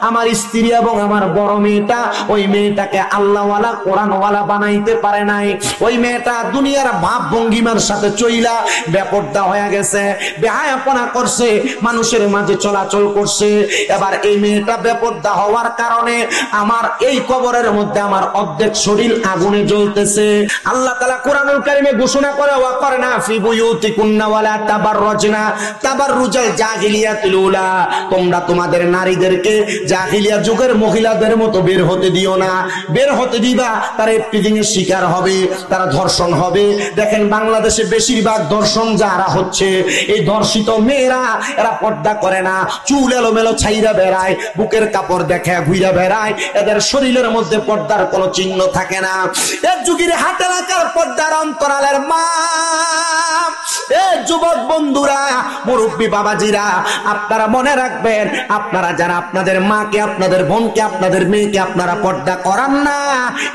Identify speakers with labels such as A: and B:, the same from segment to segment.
A: আমার স্ত্রী এবং আমার বড় মেয়েটা, ওই মেয়েটাকে আল্লাহওয়ালা কোরআনওয়ালা বানাইতে পারে নাই। ওই মেয়েটা দুনিয়ার ভাব ভঙ্গিমার সাথে চইলা বেপরদা হয়ে গেছে, বেহায়াপনা করছে, মানুষের মাঝে চলাচল করছে। এবার এই মেয়েটা বেপরদা হওয়ার কারণে আমার এই কবরের মধ্যে আমার অর্ধেক শরীর আগুনে জ্বলতেছে। আল্লাহ তাআলা কোরআনুল কারীমে ঘোষণা করে, ওয়া করনা ফি বুয়ুতিকুন্না ওয়ালা তাবাররাজনা তাবাররুজাল জাহিলিয়াতিল উলা, তোমরা তোমাদের নারীদেরকে জাহিলিয়া যুগের মহিলাদের মতো বের হতে দিও না। বের হতে দিবা তারা ইফতিজিং এর শিকার হবে, তারা ধর্ষণ হবে। দেখেন বাংলাদেশে বেশিরভাগ ধর্ষণ যারা হচ্ছে, এই ধর্ষিত মেয়েরা, এরা পর্দা করে না, চুল এলোমেলো ছাইরা বেড়ায়, বুকের কাপড় দেখে ঘুরে বেড়ায়, এদের শরীরের মধ্যে পর্দার কোনো চিহ্ন থাকে না। এর যুগের হাতে রাখার পর্দার অন্তরালের মা, এ যুবক বন্ধুরা, মুরব্বী বাবাজিরা, আপনারা মনে রাখবেন, আপনারা যারা আপনাদের মাকে, আপনাদের বোনকে, আপনাদের মেয়েকে আপনারা পর্দা করান না,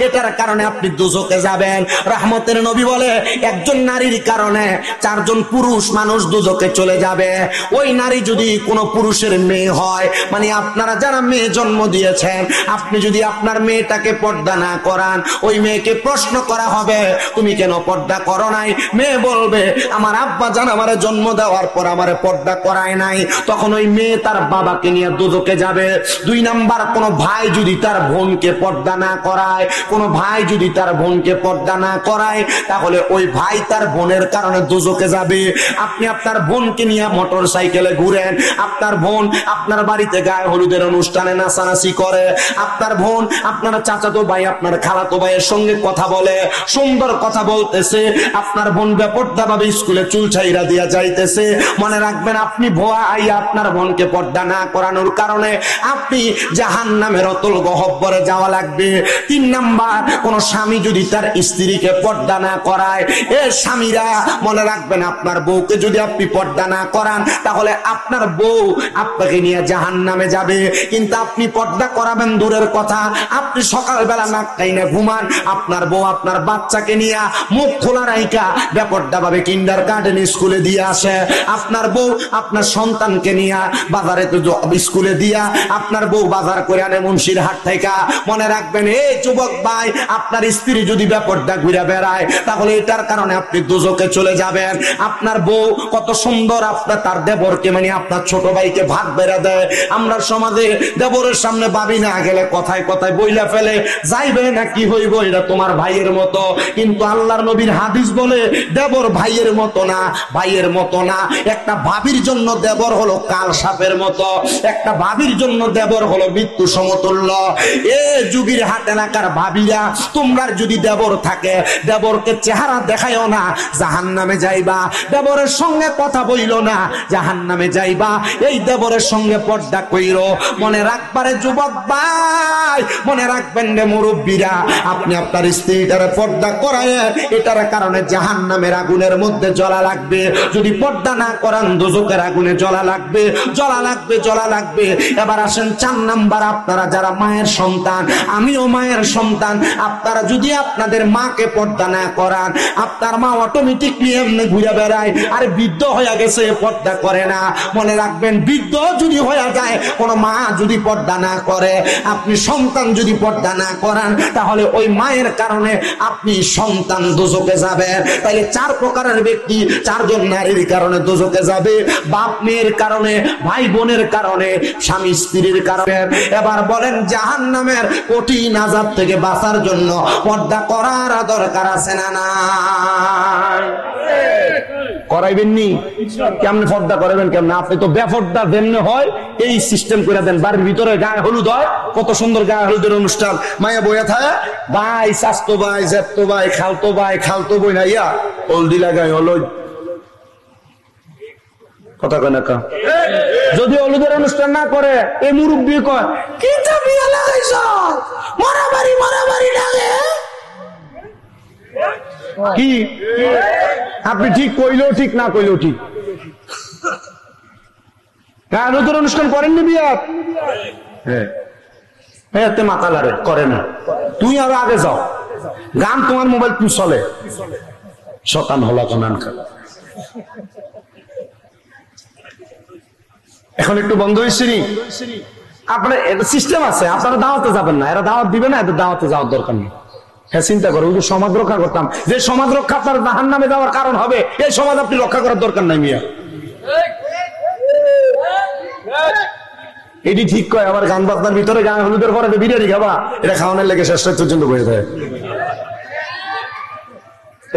A: এটার কারণে আপনি দুজকে যাবেন। রহমতের নবী বলে, একজন নারীর কারণে 4 জন পুরুষ মানুষ দুজকে চলে যাবে। ওই নারী যদি কোনো পুরুষের মেয়ে হয়, মানে আপনারা যারা মেয়ে জন্ম দিয়েছেন, আপনি যদি আপনার মেয়েটাকে পর্দা না করান, ওই মেয়েকে প্রশ্ন করা হবে, তুমি কেন পর্দা করো নাই? মেয়ে বলবে, আমার আব্বা জান আমারে জন্ম দেওয়ার পর আমারে পর্দা করায় নাই। তখন ওই মেয়ে তার বাবাকে নিয়ে দুজকে যাবে। 2 নাম্বার, কোন ভাই যদি তার বোনকে পর্দা না করায়, কোন ভাই যদি তার বোনকে পর্দা না করায়, তাহলে ওই ভাই তার বোনের কারণে দুজকে যাবে। আপনি আপনার বোনকে নিয়ে মোটর সাইকেলে ঘুরেন, আপনার বোন আপনার বাড়িতে গায়ে হলুদের অনুষ্ঠানে নাচানাচি করে, আপনার বোন আপনার চাচাতো ভাই, আপনার খালাতো ভাইয়ের সঙ্গে কথা বলে, সুন্দর কথা বলতেছে, আপনার বোন বেপরদা ভাবে স্কুলে চুল ছাইরা দিয়া যাইতেছে। মনে রাখবেন, আপনি ভোয়া আইয়া আপনার বোনকে পর্দা না করানোর কারণে আপনি জাহান্নামের অতল গহ্বরে যাওয়া লাগবে। 3 নাম্বার, কোন স্বামী যদি তার স্ত্রীকে পর্দা না করায়, এ স্বামীরা মনে রাখবেন, আপনার বউকে যদি আপনি পর্দা না করান, তাহলে আপনার বউ আপনাকে নিয়ে জাহান্নামে যাবে। কিন্তু আপনি পর্দা করাবেন দূরের কথা, আপনি সকালবেলা নাক টাইনা ঘুমান, আপনার বউ আপনার বাচ্চাকে নিয়ে মুখ খোলা রাইকা বেপরদা ভাবে কিন্ডার গার্ডেন স্কুলে দিয়ে আসে। আপনার বউ আপনার সন্তানকে নিয়ে বাজারে তো স্কুলে দিয়া, আপনার বউ বাজার করে আনে মুন্সির হাট থেকে। মনে রাখবেন, এই যুবক ভাই, আপনার স্ত্রী যদি বেপরদা ঘুরে বেড়ায়, তাহলে এটার কারণে আপনি দুজকে চলে যাবেন। আপনার বউ কত সুন্দর আপনার তার দেবরকে, মানে আপনার ছোট ভাইকে ভাগ বেড়ে দেয়। আমরা সমাজে দেবরের সামনে ভাবি না গেলে কথায় কথায় বইলা ফেলে, যাইবে না কি হইব, এটা তোমার ভাইয়ের মতো। কিন্তু আল্লাহর নবীর হাদিস বলে, দেবর ভাইয়ের মতো না, ভাইয়ের মতো না। একটা ভাবির জন্য দেবর হলো কাল সাপের মতো, একটা ভাবির জন্য দেবর হলো মৃত্যু সমতুল্য। এ যুগের হাতে নাকার ভাবিরা, তোমরা যদি দেবর থাকে, দেবরকে চেহারা দেখায়ও না, জাহান্নামে যাইবা। দেবরের সঙ্গে কথা বইলো না, জাহান্নামে যাইবা। এই দেবরের সঙ্গে পর্দা কইরো। মনে রাখবারে যুবক ভাই, মনে রাখবেন রে মুরব্বীরা, আপনি আপনার স্ত্রীটারে পর্দা করায়, এটার কারণে জাহান্নামের আগুনের মধ্যে জ্বলা লাগবে। যদি পর্দা না করান, দোজখের আগুনে জ্বলা লাগবে, জ্বলা লাগবে, জ্বলা লাগবে। এবার আসেন 4 নাম্বার, আপনারা যারা মায়ের সন্তান, আমিও মায়ের সন্তান, আপনারা যদি আপনাদের মাকে পর্দা না করান, আপনার মা অটোমেটিকলি এমনি ঘুরে বেড়ায়, আর বৃদ্ধ হয়ে গেছে, পর্দা করে না। মনে রাখবেন, বৃদ্ধ যদি হয়ে যায়, কোন মা যদি পর্দা না করে, আপনি সন্তান যদি পর্দা না করান, তাহলে ওই মায়ের কারণে আপনি সন্তান দোজখে যাবেন। তাইলে 4 প্রকারের ব্যক্তি, 4 জন নারীর কারণে দোজখে যাবে। বাপ মেয়ের কারণে, ভাই বোনের কারণে, স্বামী স্ত্রীর কারণে। এবার বলেন, জাহান্নামের কঠিন আযাব থেকে বাঁচার জন্য পর্দা করার দরকার আছে না নাই? করাইবেন নি? কেমনে পর্দা করাবেন? কেমনে? আপনি তো বেপর্দা যেমনে হয় এই সিস্টেম করে দেন। বাড়ির ভিতরে গায়ে হলুদ হয়, কত সুন্দর গায়ে হলুদের অনুষ্ঠান, মায়া বইয়া থাকে, ভাই, চাচতো ভাই, জ্যাঠতো ভাই, খালতো ভাই, খালতো বই না, ইয়া হলদি লাগাই হলো। কথা কয় না কা? যদি হলুদের অনুষ্ঠান না করে, এই মুরব্বী কয়, কি চাপিয়া লাগাইছ, মারামারি মারামারি লাগে। কি আপনি ঠিক কইলেও ঠিক, না কইলেও ঠিক। নতুন অনুষ্ঠান করেননি বিয়াত? হ্যাঁ, মাথা লারে করে না। তুই আরো আগে যাও, গান তোমার মোবাইল তুই চলে, শতান হলা কানান। এখন একটু বন্ধ হয়েছে নি? আপনার সিস্টেম আছে, আপনারা দাওয়াতে যাবেন না, এরা দাওয়াত দিবে না, এদের দাওয়াতে যাওয়ার দরকার নেই। হ্যাঁ, চিন্তা করো, ওই সমাজ রক্ষা করতাম, যে সমাজ রক্ষা আপনার জাহান্নামে যাওয়ার কারণ হবে, এই সমাজ আপনি রক্ষা করার দরকার নাই মিয়া। এটি ঠিক কয়, আবার গান বাজনার ভিতরে গান হলুদের পরে বিরিয়ানি খাবা, এটা খাওয়ানোর লেগে শেষ পর্যন্ত বসে থাকে।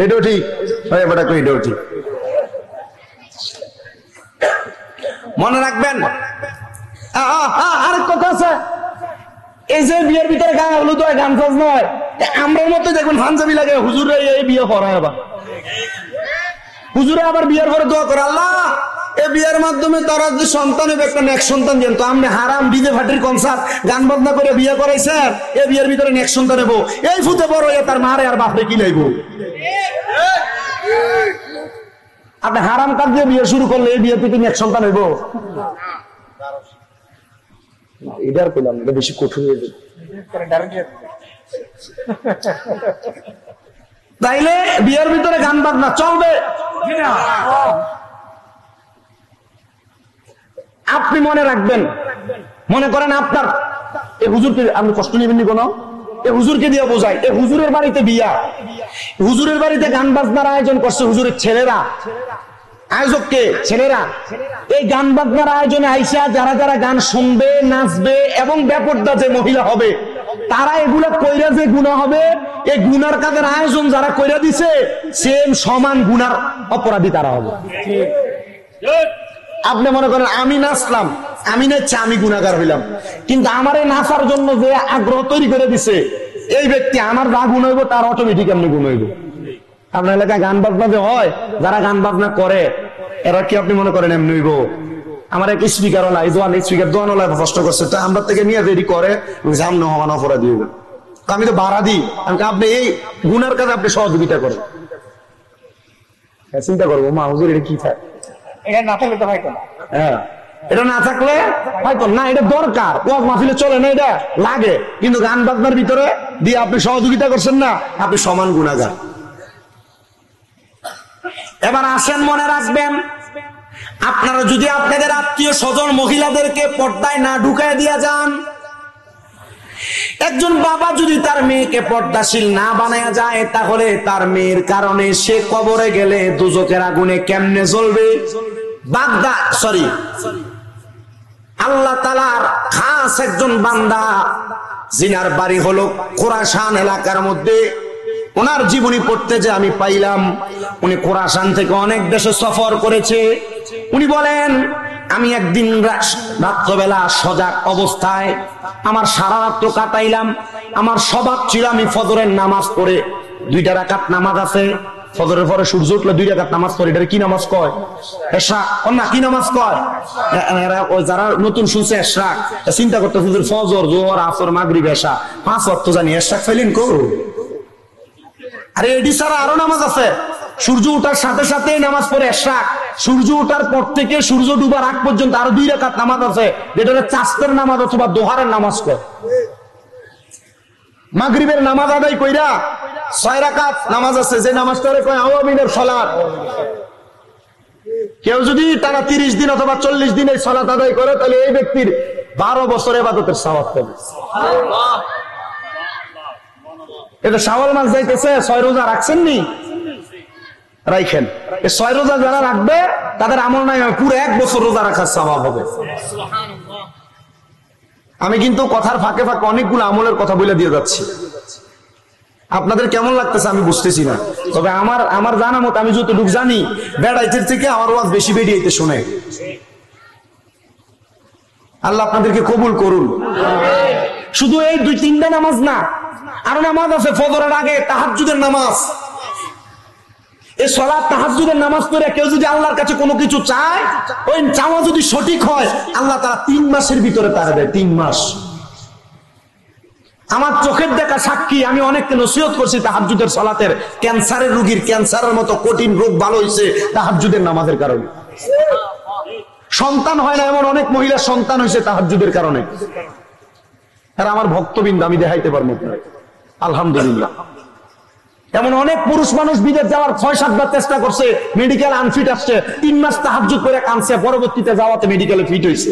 A: এটাও ঠিক, এটাও ঠিক। মনে রাখবেন আরেক কথা আছে, এই যে বিয়ের ভিতরে গান হলুদ হয়, গান ফাজ নয়, আমরার মতো দেখবেন পাঞ্জাবি লাগে, হুজুরে এই বিয়ে পড়ায়, আবার হুজুরে আবার বিয়ের পরে দোয়া করে, আল্লাহ এই বিয়ের মাধ্যমে তারা যে সন্তান হবে, একটা নেক্সট সন্তান দেন। তো আপনি হারাম ডিজে ফাটির কনসার্ট গান বাজনা করে বিয়ে করাইছেন, এই বিয়ের ভিতরে নেক্সট সন্তান নেবো, এই ফুতে বড় তার মারে আর বাপরে কি লাইব? আপনি হারাম কাজ দিয়ে বিয়ে শুরু করলে এই বিয়ে থেকে নেক্সট সন্তান হইব? এটা আর পেলাম, এটা বেশি কঠিন হয়ে যাবে। তাইলে বিয়ের ভিতরে গান বাজনা চলবে? আপনি মনে রাখবেন, মনে করেন আপনার এই হুজুরকে আপনি কষ্ট নেবেন নি কোনো, এই হুজুরকে দিয়ে বোঝাই, এই হুজুরের বাড়িতে বিয়া, হুজুরের বাড়িতে গান বাজনার আয়োজন করছে হুজুরের ছেলেরা, আয়োজককে ছেলেরা, এই গান বাজনার আয়োজনে আইসা যারা যারা গান শুনবে, নাচবে এবং বেপরদা যে মহিলা হবে, তারা এগুলা কইরা যে গুনাহ হবে, এই গুনার কাজের আয়োজন যারা কইরা দিছে, সেম সমান গুনার অপরাধী তারা হবে। আপনি মনে করেন আমি নাচলাম, আমি নাচছি, আমি গুনাহগার হইলাম, কিন্তু আমার এই নাচার জন্য যে আগ্রহ তৈরি করে দিছে এই ব্যক্তি, আমার যা গুণ হইব তার অটোমেটিক এমনি গুণ হইব। আপনার এলাকায় গান বাজনা যে হয়, যারা গান বাজনা করে এরা কি আপনি মনে করেন এমনি হইব? আমার এক স্পিকার ওলা, এই দোয়ান স্পিকার দোয়ানওয়ালা কষ্ট করছে, তো আমরা থেকে নিয়ে দেরি করে সামনে হওয়ান অপরাধী হইব। আমি তো ভাড়া দিই, আপনি এই গুনার কাজে আপনি সহযোগিতা করেন। চিন্তা করবো মা হুজুর এটা কি থাকে, এটা না থাকলে তো হয়তো না। হ্যাঁ, এটা না থাকলে হয়তো না, এটা দরকার, ওয়াজ মাহফিলে চলে না, এটা লাগে, কিন্তু গান বাজনার ভিতরে দিয়ে আপনি সহযোগিতা করছেন না, আপনি সমান গুনাহগার। এবার আসেন, মনে রাখবেন, আপনারা যদি আপনাদের আত্মীয় স্বজন মহিলাদেরকে পর্দায় না ঢুকায় দিয়া যান, একজন বাবা যদি তার মেয়েকে পর্দাশীল না বানায়া যায়, তাহলে তার মেয়ের কারণে সে কবরে গেলে দোজখের আগুনে কেমনে জ্বলবে? আল্লাহ তাআলার খাস একজন বান্দা, জিনার বাড়ি হলো খোরাসান এলাকার মধ্যে, ওনার জীবনী পড়তে যে আমি পাইলাম, উনি খোরাসান থেকে অনেক দেশে সফর করেছে। উনি বলেন, আমি একদিন রাত্রবেলা সজাগ অবস্থায় আমার সারা রাত্র কাটাইলাম, আমার স্বভাব ছিল আমি ফজরের নামাজ পড়ে, 2 রাকাত নামাজ আছে, ফজরের পরে সূর্য উঠলে 2 রাকাত নামাজ পড়ে, এটা কি নামাজ কয়? এশরা না, কি নামাজ কয়? যারা নতুন শুনছে এশরা, চিন্তা করতে হুজুর ফজর, যোহর, আসর, মাগরিব, এশা 5 ওয়াক্ত জানি, এশরা ফেলিন করো। আরে এডি ছাড়া আরো নামাজ আছে, সূর্য ওঠার সাথে সাথে নামাজ পড়ে এশরা, সূর্য ওঠার পর থেকে সূর্য ডুবার আগ পর্যন্ত আরো 2 রাকাত নামাজ আছে, যেটা চাষের নামাজ অথবা দোহারের নামাজ কয়। মাগরিবের নামাজ আদায় কইরা 6 রাকাত নামাজ আছে, যে নামাজটারে কয় আওয়ামিনের সালাত। কেউ যদি তারা 30 দিন অথবা 40 দিন এই সালাত আদায় করে, তাহলে এই ব্যক্তির 12 বছর ইবাদতের সওয়াব পাবে। এটা শাওয়াল মাস যাইতেছে, 6 রোজা রাখছেন নি? রাখেন। এই 6 রোজা যারা রাখবে তাদের আমল নাই পুরো 1 বছর রোজা রাখার সওয়াব হবে। আমি কিন্তু কথার ফাঁকে ফাঁকে অনেকগুলো আমলের কথা বলে দিয়ে যাচ্ছি, আপনাদের কেমন লাগতেছে আমি বুঝতেছি না, তবে আমার জানা মতো আমি যতটুকু জানি, বেড়াইতের থেকে আমার ওয়াজ বেশি বেরিয়েতে শুনে। আল্লাহ আপনাদেরকে কবুল করুন। শুধু এই 2-3টা নামাজ না, আরো নামাজ আছে, ফজরের আগে তাহাজ্জুদের নামাজ। এই সালাত তাহাজ্জুদের নামাজ পড়ে কেউ যদি আল্লাহর কাছে কোনো কিছু চায়, ওই চাওয়া যদি সঠিক হয়, আল্লাহ তাআলা 3 মাসের ভিতরে তারা দেয়। 3 মাস। আমার চোখের দেখা সাক্ষী, আমি অনেককে নসিহত করছি তাহাজ্জুদের সালাতের, ক্যান্সারের রোগীর ক্যান্সারের মতো কঠিন রোগ ভালো হয়েছে তাহাজ্জুদের নামাজের কারণে। সন্তান হয় না এমন অনেক মহিলার সন্তান হয়েছে তাহাজ্জুদের কারণে। আর আমার ভক্তবৃন্দ আমি দেখাইতে পারবো, আলহামদুলিল্লাহ। এমন অনেক পুরুষ মানুষ বিদেশ যাওয়ার 6-7 বার চেষ্টা করছে, মেডিকেল আনফিট আসছে, 3 মাস তাহাজ্জুদ করে কাঁদছে, পরবর্তীতে যাওয়াতে মেডিকেলে ফিট হয়েছে।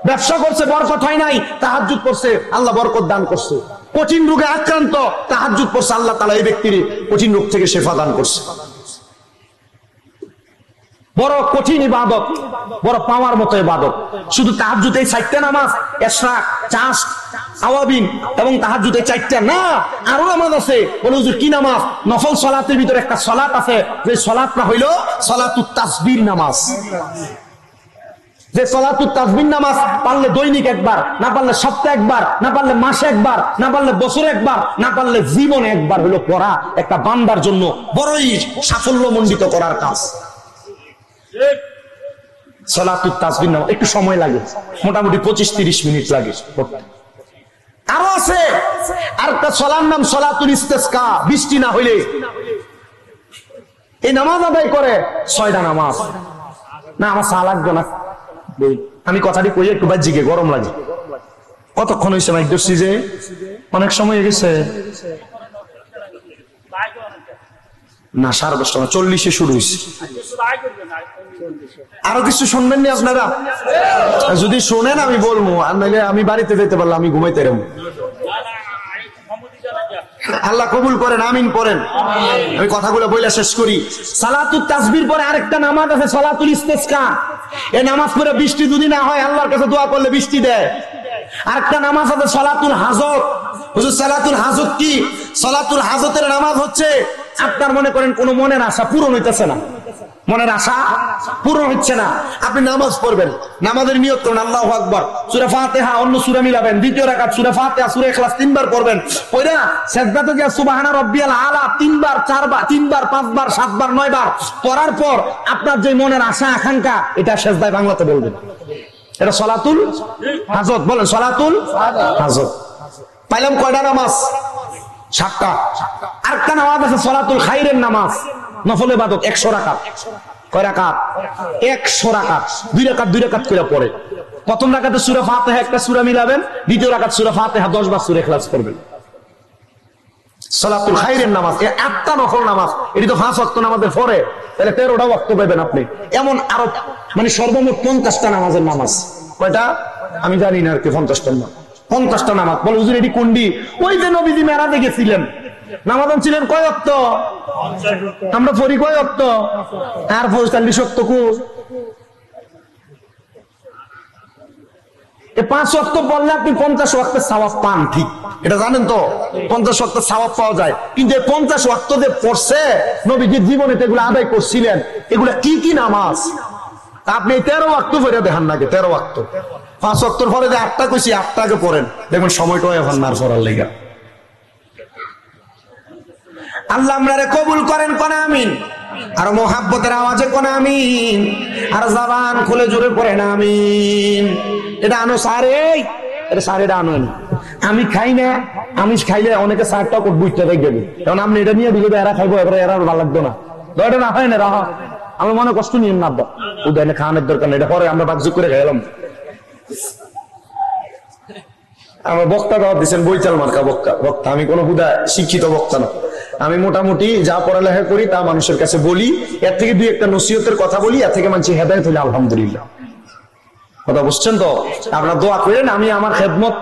A: ব্যবসা করছে বরকত হয় নাই, তাহাজ্জুদ করছে আল্লাহ বরকত দান করছে। কঠিন রোগে আক্রান্ত, তাহাজ্জুদ করছে আল্লাহ তাআলা এই ব্যক্তির কঠিন রোগ থেকে শিফা দান করছে। বড় কঠিন ইবাদত, বড় পাওয়ার মতো ইবাদত। শুধু তাহাজ্জুদ এই 4টা নামাজ, ইশরাক, চাশ, আওয়াবিন এবং তাহাজ্জুদ এই 4টা না, আরো নামাজ আছে। বলে হুজুর কি নামাজ? নফল সালাতের ভিতরে একটা সালাত আছে, যে সালাতটা হইলো সালাতুত তাসবিহ নামাজ। যে সালাতুত তাসবিহ নামাজ পারলে দৈনিক একবার, না পারলে সপ্তাহে একবার, না পারলে মাসে একবার, না পারলে বছরে একবার, না পারলে জীবনে একবার হলো পড়া একটা বান্দার জন্য বড়ই সাফল্যমণ্ডিত করার কাজ। সালাতুত তাসবিহ নামাজ একটু সময় লাগে, মোটামুটি 25-30 মিনিট লাগে পড়তে। আরো আছে আরেকটা সালার নাম সালাতুল ইস্তিসকা, বৃষ্টি না হইলে এই নামাজ আদায় করে। 6টা নামাজ। না আমার চা লাগবে না, আমি কথাটি কই একটু বাজিকে গরম লাগে। কতক্ষণ হয়েছে মাইক ধরছি যে অনেক সময় হয়ে গেছে না, 10:30 40-এ শুরু হয়েছে। আরো কিছু শুনবেন নি আপনারা? যদি শোনেন আমি বলবো, আর নাহলে আমি বাড়িতে যেতে পারলাম, আমি ঘুমাইতে রহম। আল্লাহ কবুল করেন, আমিন পড়েন। আমি কথাগুলো বইলা শেষ করি। সালাতুত তাসবির পরে আরেকটা নামাজ আছে সালাতুল ইস্তিসকা। এই নামাজ পড়ে বৃষ্টি যদি না হয় আল্লাহর কাছে দোয়া করলে বৃষ্টি দেয়। আরেকটা নামাজ আছে সালাতুল হাজত। হুজুর সালাতুল হাজত কি? সালাতুল হাজতের নামাজ হচ্ছে আপনার মনে করেন কোন মনের আশা পূরণ হইতেছে না, মনের আশা পূরণ হচ্ছে না, আপনি নামাজ পড়বেন, নামাজের নিয়ত করুন আল্লাহু আকবার, সূরা ফাতিহা অন্য সূরা মিলাবেন, দ্বিতীয় রাকাত সূরা ফাতিহা সূরা ইখলাস 3 বার পড়বেন, পড়া সিজদাতে গিয়ে সুবহানা রাব্বিয়াল আলা 3 বার 4 বার 3 বার 5 বার 7 বার 9 বার পড়ার পর আপনার যে মনের আশা আকাঙ্ক্ষা এটা সিজদায় বাংলাতে বলবেন। এটা সালাতুল হাজত। বলেন সালাতুল হাজত। পাইলাম কয়টা নামাজ? 7টা। আরেকটা নামাজ আছে সালাতুল খাইরের নামাজ, নফল ইবাদত 100 রাকাত। কয় রাকাত? 100 রাকাত। 2 রাকাত 2 রাকাত করে পড়ে। প্রথম রাকাতে সূরা ফাতিহা একটা সূরা মিলাবেন, দ্বিতীয় রাকাত সূরা ফাতিহা 10 বার সূরা ইখলাস করবেন। সালাতুল খাইরের নামাজ, এই 8টা নফল নামাজ। এটি তো 5 ওয়াক্ত নামাজের পরে, তাহলে 13টা ওয়াক্ত পাবেন আপনি। এমন আরো মানে সর্বমোট 50টা নামাজের নামাজ। কয়টা আমি জানি না, আর কি 50টা না 50টা নামাজ। বলে হুজুর এটি কোনটি? ওই যে নবীজি মেরাজে গেছিলেন, নামাজ ছিলেন কয় ওয়াক্ত? আমরা পড়ি কয় ওয়াক্ত? আর 45 ওয়াক্ত কো? 5 ওয়াক্ত পড়লে আপনি 50 ওয়াক্তের সওয়াব পান, ঠিক এটা জানেন তো? 50 ওয়াক্তের সওয়াব পাওয়া যায়। কিন্তু এই 50 ওয়াক্ত যে পড়ছে নবীজির জীবনে এগুলো আদায় করছিলেন, এগুলা কি কি নামাজ? আপনি 13 ওয়াক্ত পড়ে দেখান নাকি? 13 ওয়াক্ত 5 ওয়াক্তর পরে যে 8টা কইছি 8টাকে পড়েন, দেখবেন সময়টাও এখন না পড়ার লেগা। আল্লাহ আমরারে কবুল করেন, কোন আমিন। আর মোহাব্বতের আওয়াজে কোন আমিন। আর জবান খুলে জোরে পড়েন আমিন। এটা আনো সারে, এটা সারেটা আনো। আমি খাই না, আমি খাইলে অনেকে সারটা বুঝতে দেখবে, কারণ আপনি এটা নিয়ে দিলে এরা খাইবো, এবার এরা ভালো লাগতো না। এটা না হয় না, রাহা আমার মনে কষ্ট নিয়ে না, আব্বা উদয় খাওয়ানোর দরকার নেই, এটা পরে আমরা বাকযুগ করে খাইলাম। আমার বক্তা দাওয়াত দিচ্ছেন বইচাল মার্কা বক্তা। আমি কোনো হুদা শিক্ষিত বক্তা না, আমি মোটামুটি যা পড়ালেখা করি তা মানুষের কাছে বলি। এর থেকে 2-1টা নসিহতের কথা বলি, এর থেকে মানুষ হেদায়েত হইলে আলহামদুলিল্লাহ। কথা বুঝছেন তো? আপনারা দোয়া করেন, আমি আমার খেদমত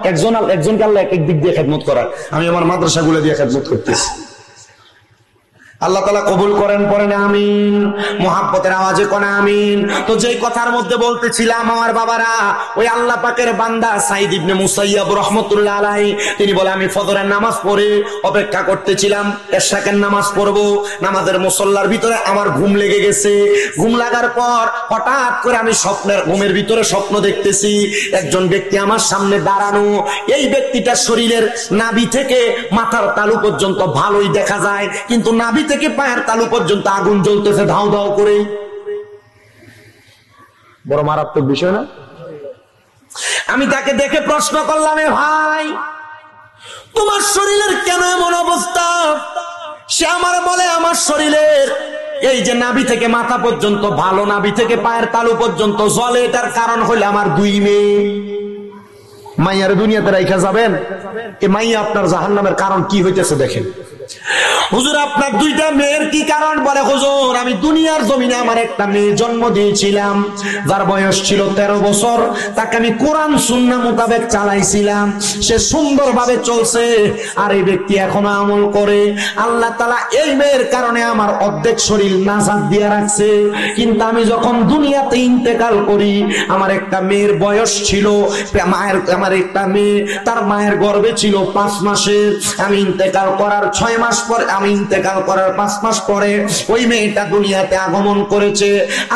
A: একজনকে আল্লাহ এক এক দিক দিয়ে খেদমত করার, আমি আমার মাদ্রাসাগুলো দিয়ে খেদমত করতেছি। আল্লাহ তাআলা কবুল করেন, পড়েন আমিন। মুহাব্বতের আওয়াজে কোন আমিন। তো যেই কথার মধ্যে বলতেছিলাম আমার বাবারা, ওই আল্লাহ পাকের বান্দা সাঈদ ইবনে মুসাইয়্যিব রাহমাতুল্লাহ আলাইহি তিনি বলে আমি ফজরের নামাজ পড়ে অপেক্ষা করতেছিলাম ইশরাকের নামাজ পড়ব। নামাজের মুসল্লার ভিতরে আমার ঘুম লেগে গেছে। ঘুম লাগার পর হঠাৎ করে আমি ঘুমের ভিতরে স্বপ্ন দেখতেছি একজন ব্যক্তি আমার সামনে দাঁড়ানো। এই ব্যক্তিটার শরীরের নাভি থেকে মাথার তালু পর্যন্ত ভালোই দেখা যায়, কিন্তু নাভি থেকে পায়ের তালু পর্যন্ত আগুন জ্বলতেছে ধাও ধাও করে। বড় মারাত্মক বিষয় না? আমি তাকে দেখে প্রশ্ন করলাম, এ ভাই তোমার শরীরের কেন এমন অবস্থা? সে আমার বলে আমার শরীরের এই যে নাভি থেকে মাথা পর্যন্ত ভালো, নাভি থেকে পায়ের তালু পর্যন্ত জ্বলে, এটার কারণ হইলে আমার 2 মেয়ে। মাইয়ার দুনিয়াতে রাইখা যাবেন, এই মাইয়া আপনার জাহান্নামের কারণ কি হইতেছে দেখেন। হুজুর আপনার দুইটা মেয়ের কি কারণ? বলে হুজুর আমি দুনিয়ার জমিনে আমার একটা মেয়ে জন্ম দিয়েছিলাম, যার বয়স ছিল 13 বছর। তাকে আমি কোরআন সুন্নাহ মোতাবেক চালাইছিলাম, সে সুন্দরভাবে চলছে, আর এই ব্যক্তি এখনো আমল করে। আল্লাহ তাআলা এই মেয়ের কারণে আমার অর্ধেক শরীর নাজাত দিয়ে রাখছে। কিন্তু আমি যখন দুনিয়াতে ইন্তেকাল করি, আমার একটা মেয়ের বয়স ছিল, আমার একটা মেয়ে তার মায়ের গর্ভে ছিল 5 মাসের। আমি ইন্তেকাল করার 6 মাস পরে, আমি ইন্তেকাল করার 5 মাস পরে ওই মেয়েটা দুনিয়াতে আগমন করেছে।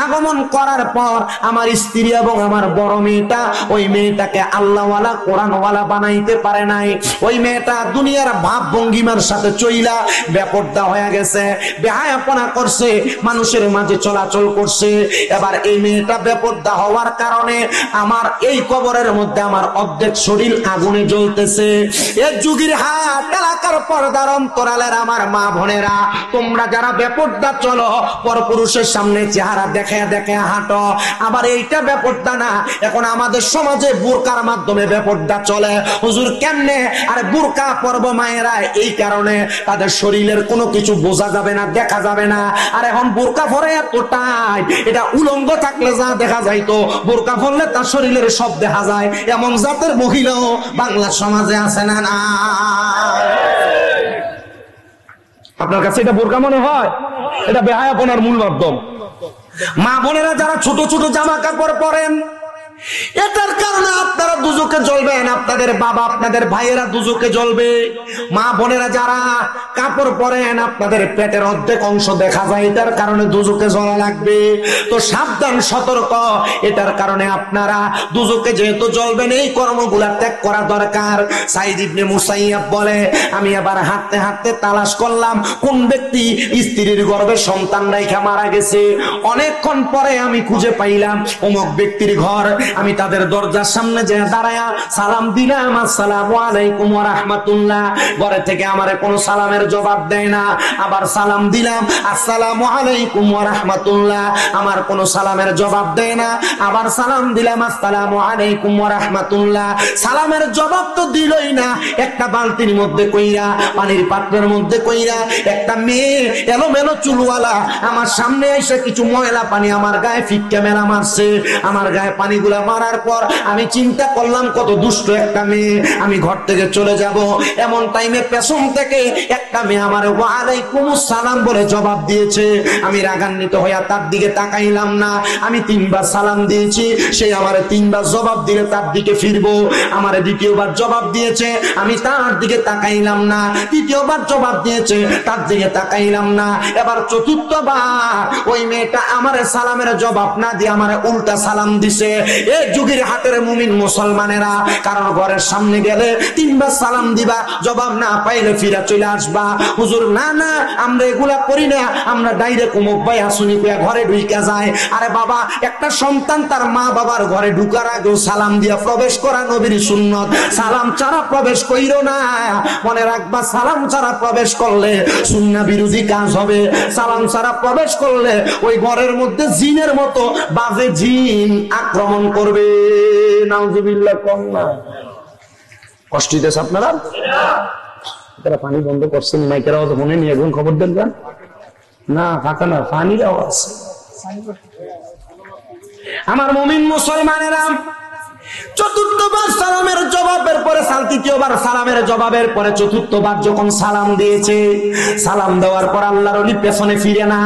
A: আগমন করার পর আমার স্ত্রী এবং আমার বড় মেয়েটা ওই মেয়েটাকে আল্লাহওয়ালা কোরআনওয়ালা বানাইতে পারে নাই। ওই মেয়েটা দুনিয়ার ভাব ভঙ্গিমার সাথে চইলা বেপরদা হয়ে গেছে, বেহায়াপনা করছে, মানুষের মাঝে চলাচল করছে। এবার এই মেয়েটা বেপরদা হওয়ার কারণে আমার এই কবরের মধ্যে আমার অর্ধেক শরীর আগুনে জ্বলতেছে। এই যুগের হাট এলাকার পর্দার অন্তরালের আমার মা বোনেরা, তোমরা যারা বেপরদা চলো, পরপুরুষের সামনে চেহারা দেখে দেখে হাঁটো, আবার এইটা বেপরদা না। এখন আমাদের সমাজে বুরকার মাধ্যমে বেপরদা চলে। হুজুর কেমনে? আরে বুরকা পরব মায়েরা এই কারণে তাদের শরীরের কোনো কিছু বোঝা যাবে না, দেখা যাবে না। আর এখন বুরকা পরে এতটাই, এটা উলঙ্গ থাকলে যা দেখা যাইতো, বুরকা পরলে তার শরীরের সব দেখা যায়। এমন জাতের মহিলাও বাংলা সমাজে আছে না? না, আপনার কাছে এটা বোরকা মনে হয়? এটা বেহায়াপনার মূল মাধ্যম। মা বোনেরা যারা ছোট ছোট জামা কাপড় পরেন, এটার কারণে আপনারা দুজকে জ্বলবেন, আপনাদের বাবা আপনাদের ভাইয়েরা দুজকে জ্বলবে। মা বোনেরা যারা কাপড় পরেন, আপনাদের পেটের অর্ধেক অংশ দেখা যায়, এটার কারণে দুজকে জ্বলা লাগবে। তো সাবধান, সতর্ক। এটার কারণে আপনারা দুজকে যেহেতু জ্বলবেন, এই কর্মগুলা ত্যাগ করা দরকার। সাইদ ইবনে মুসাইয়াব বলে, আমি আবার হাঁটতে হাঁটতে তালাশ করলাম কোন ব্যক্তি স্ত্রীর গর্ভে সন্তান রাইখা মারা গেছে। অনেকক্ষণ পরে আমি খুঁজে পাইলাম অমুক ব্যক্তির ঘর। আমি তাদের দরজার সামনে যে দাঁড়ায়া সালাম দিলাম, আসসালামু আলাইকুম ওয়া রাহমাতুল্লাহ। ঘরে থেকে আমারে কোনো সালামের জবাব দেয় না। আবার সালাম দিলাম, আসসালামু আলাইকুম ওয়া রাহমাতুল্লাহ, আমার কোনো সালামের জবাব দেয় না। আবার সালাম দিলাম, আসসালামু আলাইকুম ওয়া রাহমাতুল্লাহ, সালামের জবাব তো দিলই না। একটা বালতির মধ্যে কইরা, পানির পাত্রের মধ্যে কইরা, একটা মেয়ে এলোমেলো চুলওয়ালা আমার সামনে এসে কিছু ময়লা পানি আমার গায়ে ফিক্কা মেলা মারছে। আমার গায়ে পানিগুলা মারার পর আমি চিন্তা করলাম কত দুষ্ট একটা মেয়ে, আমি ঘর থেকে চলে যাব। এমন টাইমে পেছন থেকে একটা মেয়ে আমার ওয়ালাইকুম সালাম বলে জবাব দিয়েছে। আমি রাগান্বিত হইয়া তার দিকে তাকাইলাম না। আমি 3 বার সালাম দিয়েছি, সে আমারে 3 বার জবাব দিলে তার দিকে ফিরবো। আমারে 2য়-বার জবাব দিয়েছে, আমি তার দিকে তাকাইলাম না। 3য়-বার জবাব দিয়েছে, তার দিকে তাকাইলাম না। এবার 4র্থ-বার ওই মেয়েটা আমারে সালামের জবাব না দিয়ে আমারে উল্টা সালাম দিছে। এই যুগের হাটের মুমিন মুসলমানেরা, কারণ ঘরের সামনে গেলে 3 বার সালাম দিবা, জবাব না পাইলে ফিরা চলে আসবা। হুজুর না না, আমরা এগুলা করি না, আমরা ডাইরেক্ট অমুক ভাই আসুনি কইয়া ঘরে ঢুইকা যায়। আরে বাবা, একটা সন্তান তার মা বাবার ঘরে ঢুকার আগেও সালাম দিয়া প্রবেশ করা নবীর সুন্নত। সালাম ছাড়া প্রবেশ কইরো না। মনে রাখবা, সালাম ছাড়া প্রবেশ করলে সুন্নাহ বিরোধী কাজ হবে। সালাম ছাড়া প্রবেশ করলে ওই ঘরের মধ্যে জিনের মতো বাজে জিন আক্রমণ করবে। নাউজুবিল্লাহ। কম না, কষ্ট দিতেছে আপনারা? তারা পানি বন্ধ করছেন, মাইকের আওয়াজ মনে নিয়ে এখন খবর দেন না, ফাঁকা না, পানির আওয়াজ। আমার মুমিন মুসলমানেরা, 4র্থ-বার সালামের জবাবের পরে, 3য়-বার সালামের জবাবের পরে 4র্থ-বার যখন সালাম দিয়েছে, সালাম দেওয়ার পর আল্লাহর ওলি পেছনে ফিরে না,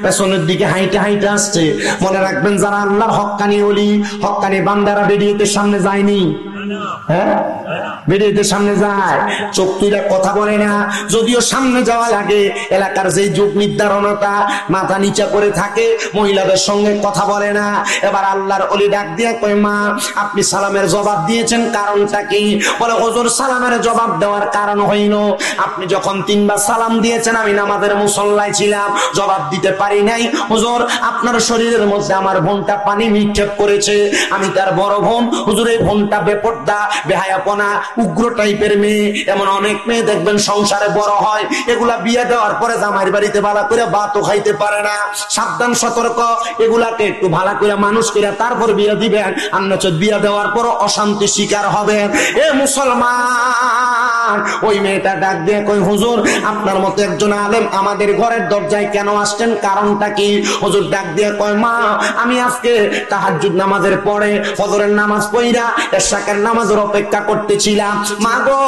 A: পেছনের দিকে হাইটে হাইটে আসছে। মনে রাখবেন, যারা আল্লাহর হক্কানি ওলি, হক্কানি বান্দারা বেরিয়েতে সামনে যায়নি। হ্যাঁ, বেরিয়েতে সামনে যায়, চোখ তুলে কথা বলে না। যদিও সামনে যাওয়া লাগে, এলাকার যে যুগ নির্ধারণতা, মাথা নিচা করে থাকে, মহিলাদের সঙ্গে কথা বলে না। এবার আল্লাহর ওলি ডাক দিয়ে কয়, মা আপনি সালামের জবাব দিয়েছেন, কারণটা কি? বলে, হুজুর সালামের জবাব দেওয়ার কারণ হইল, আপনি যখন 3 বার সালাম দিয়েছেন, আমি নামাজের মুসল্লায় ছিলাম, জবাব দিতে পারি নাই। হুজুর আপনার শরীরের মধ্যে আমার বোনটা পানি নিক্ষেপ করেছে, আমি তার বড় বোন। হুজুর এই বোনটা বেপরদা, বেহায়াপনা, উগ্র টাইপের মেয়ে। এমন অনেক মেয়ে দেখবেন সংসারে বড় হয়, এগুলা বিয়ে দেওয়ার পরে জামাইয়ের বাড়িতে ভালো করে ভাতও খাইতে পারে না। সাবধান, সতর্ক। এগুলাকে একটু ভালো করে মানুষ করে তারপর বিয়ে দিবেন, আর নচেত বিয়ে দেওয়ার পর অশান্তি শিকার হবেন। এ মুসলমান, মুসলমান। ওই মেয়েটা ডাক দিয়ে কই, হুজুর আপনার মতো একজন আলেম আমাদের ঘরের দরজায় কেন আসছেন, কারণটা কি? হুজুর ডাক দিয়ে কয়, মা আমি আজকে তাহাজ্জুদ নামাজের পরে ফজরের নামাজ পড়া এশরাকের নামাজের অপেক্ষা করতেছিলাম। মা গো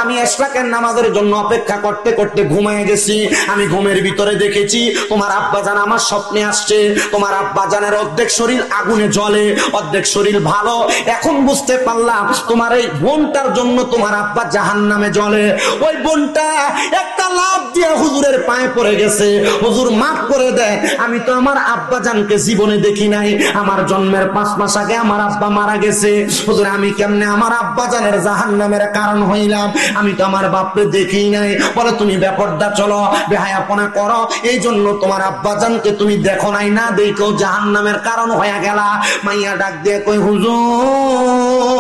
A: আমি এশরাকের নামাজের জন্য অপেক্ষা করতে করতে ঘুমিয়ে গেছি। আমি ঘুমের ভিতরে দেখেছি তোমার আব্বাজান আমার স্বপ্নে আসছে। তোমার আব্বাজানের অর্ধেক শরীর আগুনে জ্বলে, অর্ধেক শরীর ভালো। এখন বুঝতে পারলাম তোমার এই বোনটার জন্য তোমার আব্বা জাহান্নামে জ্বলে। ওই বোনটা একটা লাফ দিয়ে হুজুরের পায়ে পড়ে গেছে, হুজুর মাফ করে দেন, আমি তো আমার আব্বাজানকে জীবনে দেখি নাই, আমার জন্মের 5 মাস আগে আমার আব্বা মারা গেছে। হুজুর আমি কেমনে আমার আব্বাজানের জাহান্নামের কারণ হইলাম, আমি তো আমার বাপরে দেখি নাই। বলে তুমি বেপরদা চলো, বেহায়াপনা করো, এই জন্য তোমার আব্বাজানকে তুমি দেখো নাই, না দেখো জাহান্নামের কারণ হয়ে গেলা। মাইয়া ডাক দিয়ে কই, হুজুর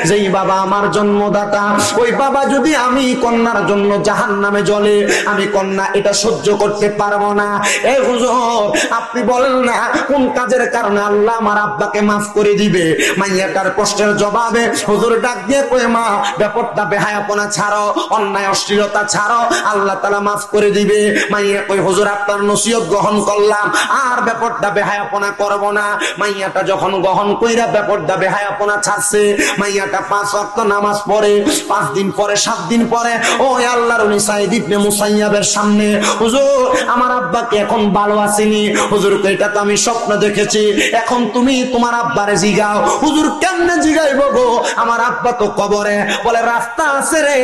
A: যেই বাবা আমার জন্মদাতা, ওই বাবা যদি আমি কন্যার জন্য জাহান্নামে জ্বলে, আমি কন্যা এটা সহ্য করতে পারবো না। এ হুজুর আপনি বলেন না কোন কাজের কারণে আল্লাহ আমার আব্বাকে মাফ করে দিবে? মাইয়াটার প্রশ্নের জবাবে হুজুর ডাক দিয়ে কই, মা ব্যাপারটা বেহায়াপনা ছাড়ো, অন্যায় অশ্লীলতা ছাড়ো, আল্লাহ তাআলা মাফ করে দিবে। মাইয়া কই, হুজুর আপনার নসিহত গ্রহণ করলাম, আর ব্যাপারটা বেহায়াপনা করব না। মাইয়াটা যখন গ্রহণ কইরা ব্যাপারটা বেহায়াপনা ছাড়ছে, মাইয়াটা 5 ওয়াক্ত নামাজ পড়ে। 5 দিন পরে 7 দিন পরে ওই আল্লাহর ওলি সাইদ ইবনে মুসাইয়াবের সামনে, হুজুর আমার আব্বাকে এখন ভালো আসেনি। হুজুর এটা তো আমি স্বপ্ন দেখেছি, এখন তুমি তোমার আব্বারে জিগাও। হুজুর কেমনে জিগাইব গো, আমার আব্বা তো কবরে। বলে রাস্তা আছে রে,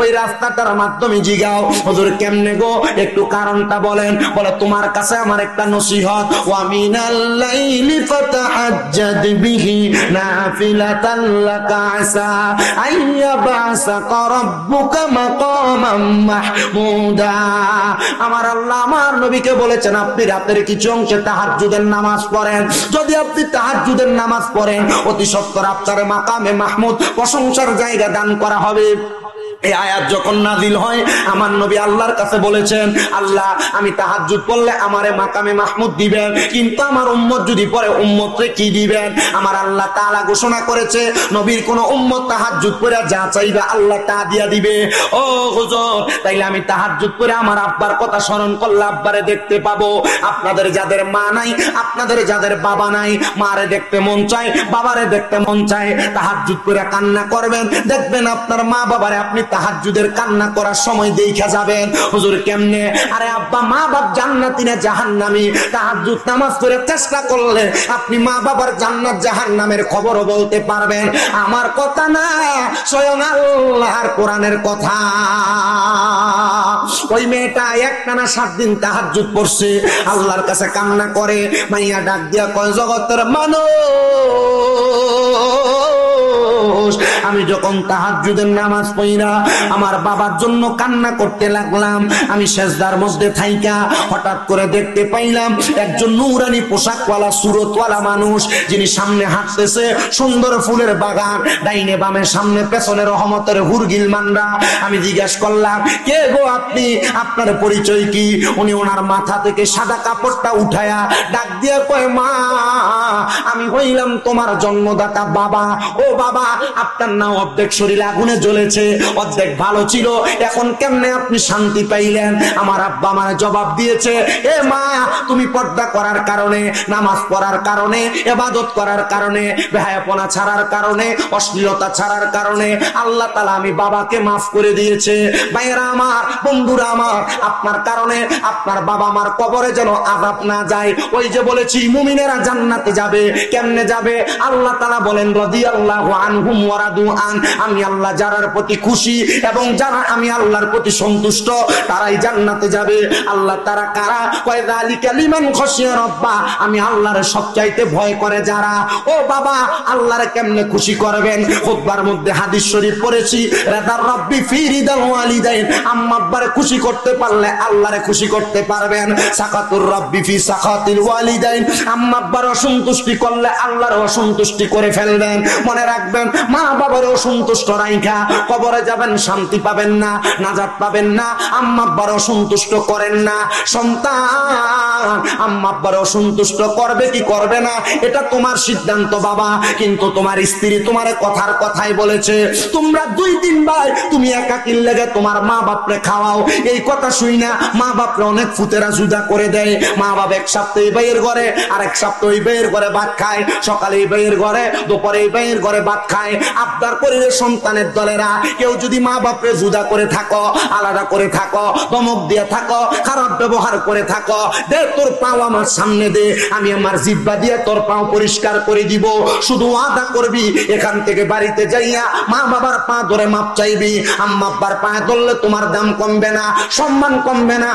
A: ওই রাস্তাটার মাধ্যমে জিগাও। হুজুর কেমনে গো, একটু কারণটা বলেন। বলে তোমার কাছে আমার একটা নসিহত, ওয়া মিনাল লাইলি ফাতাহাজ্জাদ বিহি নাফিলাতান লাকা আসা আইয়াবাসাকা রাব্বুকা মাকামান মাহমুদা। আমার আল্লাহ আমার নবীকে বলেছেন আপনি রাতের কিছু অংশে তাহাজ্জুদের নামাজ পড়েন। যদি আপনি তাহাজ্জুদের নামাজ পড়েন, অতি সত্বর আপনার মাকামে মাহমুদ প্রশংসার জায়গা দান করা হবে। এই আয়াত যখন নাজিল হয়, আমার নবী আল্লাহর কাছে বলেছেন, আল্লাহ আমি তাহাজ্জুদ পড়লে আমারে মাকামে মাহমুদ দিবেন, কিন্তু আমার উম্মত যদি পড়ে উম্মতরে কি দিবেন? আমার আল্লাহ তাআলা ঘোষণা করেছে, নবীর কোন উম্মত তাহাজ্জুদ পড়ে যা চাইবে আল্লাহ তা দিয়া দিবে। ও হুজুর তাইলে আমি তাহাজ্জুদ পড়ে আমার আব্বার কথা স্মরণ করলে আব্বারে দেখতে পাবো। আপনাদের যাদের মা নাই, আপনাদের যাদের বাবা নাই, মারে দেখতে মন চায়, বাবারে দেখতে মন চায়, তাহাজ্জুদ পড়ে কান্না করবেন, দেখবেন আপনার মা বাবারে আপনি তাহাজ্জুদের কান্না করার সময় দেখা যাবেন। হুজুর কেমনে? আরে আব্বা মা বাপ জান্নাতি না জাহান্নামী? তাহাজ্জুদ নামাজ পড়ে চেষ্টা করলে আপনি মা বাবার জান্নাত জাহান্নামের খবরও বলতে পারবেন। আমার কথা না, স্বয়ং আল্লাহর কোরআনের কথা। ওই মেয়েটা একটানা 7 দিন তাহাজ্জুদ পড়ছে, আল্লাহর কাছে কান্না করে। মাইয়া ডাক দিয়া কয়, জগতের মানুষ, আমি যখন তাহাজ্জুদের নামাজ পড়িনা আমার বাবার জন্য কান্না করতে লাগলাম, আমি সেজদার মধ্যে থাইকা হঠাৎ করে দেখতে পাইলাম একজন নূরানি পোশাকওয়ালা সুরতওয়ালা মানুষ, যিনি সামনে হাঁটতেছে, সুন্দর ফুলের বাগান, ডাইনে বামে সামনে পেছনে রহমতের হুরগিল মান্ডা। আমি জিজ্ঞাসা করলাম, কে গো আপনি, আপনার পরিচয় কি? উনি ওনার মাথা থেকে সাদা কাপড়টা উঠায়া ডাক দিয়ে কয়, মা আমি হইলাম তোমার জন্মদাতা বাবা। ও বাবা, আপনার নাম অর্ধেক শরীর আগুনে জ্বলেছে, অর্ধেক ভালো ছিল, এখন কেমনে আপনি শান্তি পাইলেন? আমার আব্বা আমার জবাব দিয়েছে, এ মা তুমি পর্দা করার কারণে, নামাজ পড়ার কারণে, ইবাদত করার কারণে, বেহায়াপনা ছাড়ার কারণে, অশ্লীলতা ছাড়ার কারণে আল্লাহ তাআলা আমি বাবাকে মাফ করে দিয়েছে। ভাইরা আমার, বন্ধুরা আমার, আপনার কারণে আপনার বাবা মার কবরে যেন আযাব না যায়। ওই যে বলেছি মুমিনেরা জান্নাতে যাবে, কেমনে যাবে? আল্লাহ তাআলা বলেন, রাদিয়াল্লাহু আনহুম ওয়া রাদু আন, আমি আল্লাহ যারার প্রতি খুশি এবং যারা আমি আল্লাহর প্রতি সন্তুষ্ট তারাই জান্নাতে যাবে। আল্লাহ তারা কারা? কয় যালিকা লিমান খাশিয়া রাব্বা, আমি আল্লাহর সবচাইতে ভয় করে যারা। ও বাবা, আল্লাহরে কেমনে খুশি করবেন? খুতবার মধ্যে হাদিস শরীফ পড়েছি, রাদার রাব্বি ফি রিদাল ওয়ালিদাইন, আম্মা আব্বারে খুশি করতে পারলে আল্লাহরে খুশি করতে পারবেন। সাকাতুর রাব্বি ফি সাকাতিল ওয়ালিদাইন, আম্মা আব্বার অসন্তুষ্টি করলে আল্লাহর অসন্তুষ্টি করে ফেলবেন। মনে রাখবেন, মা বাবার অসন্তুষ্ট রাইখা কবরে যাবেন, শান্তি পাবেন না, নাজাত পাবেন না। আম্মা আব্বার অসন্তুষ্ট করেন না। সন্তান আম্মা আব্বার অসন্তুষ্ট করবে কি করবে না এটা তোমার সিদ্ধান্ত বাবা, কিন্তু তোমার স্ত্রী তোমার কথার কথাই বলেছে তোমরা 2-3 ভাই তুমি একাকির লেগে তোমার মা বাপরে খাওয়াও। এই কথা শুই না মা বাপরে অনেক ফুতেরা জুদা করে দেয়। মা বাপ এক সপ্তাহ এই ভাইয়ের ঘরে, আর এক সপ্তাহ এই ভাইয়ের ঘরে ভাত খায়, সকালে এই ভাইয়ের ঘরে, দুপুরে এই ভাইয়ের ঘরে ভাত খায়। আবদার করে সন্তানের দলেরা কেউ যদি মা বাপরে জুদা করে থাকো, আলাদা করে থাকো, ধমক দিয়ে থাকো, খারাপ ব্যবহার করে থাকো, দে তোর পাও আমার সামনে দে, আমি আমার জিহ্বা দিয়ে তোর পাও পরিষ্কার করে দিব। শুধু ওয়াদা করবি এখান থেকে বাড়িতে যাইয়া মা বাবার পা ধরে মাপ চাইবি। আম্মা আব্বার পায়ে ধরলে তোমার দাম কমবে না, সম্মান কমবে না,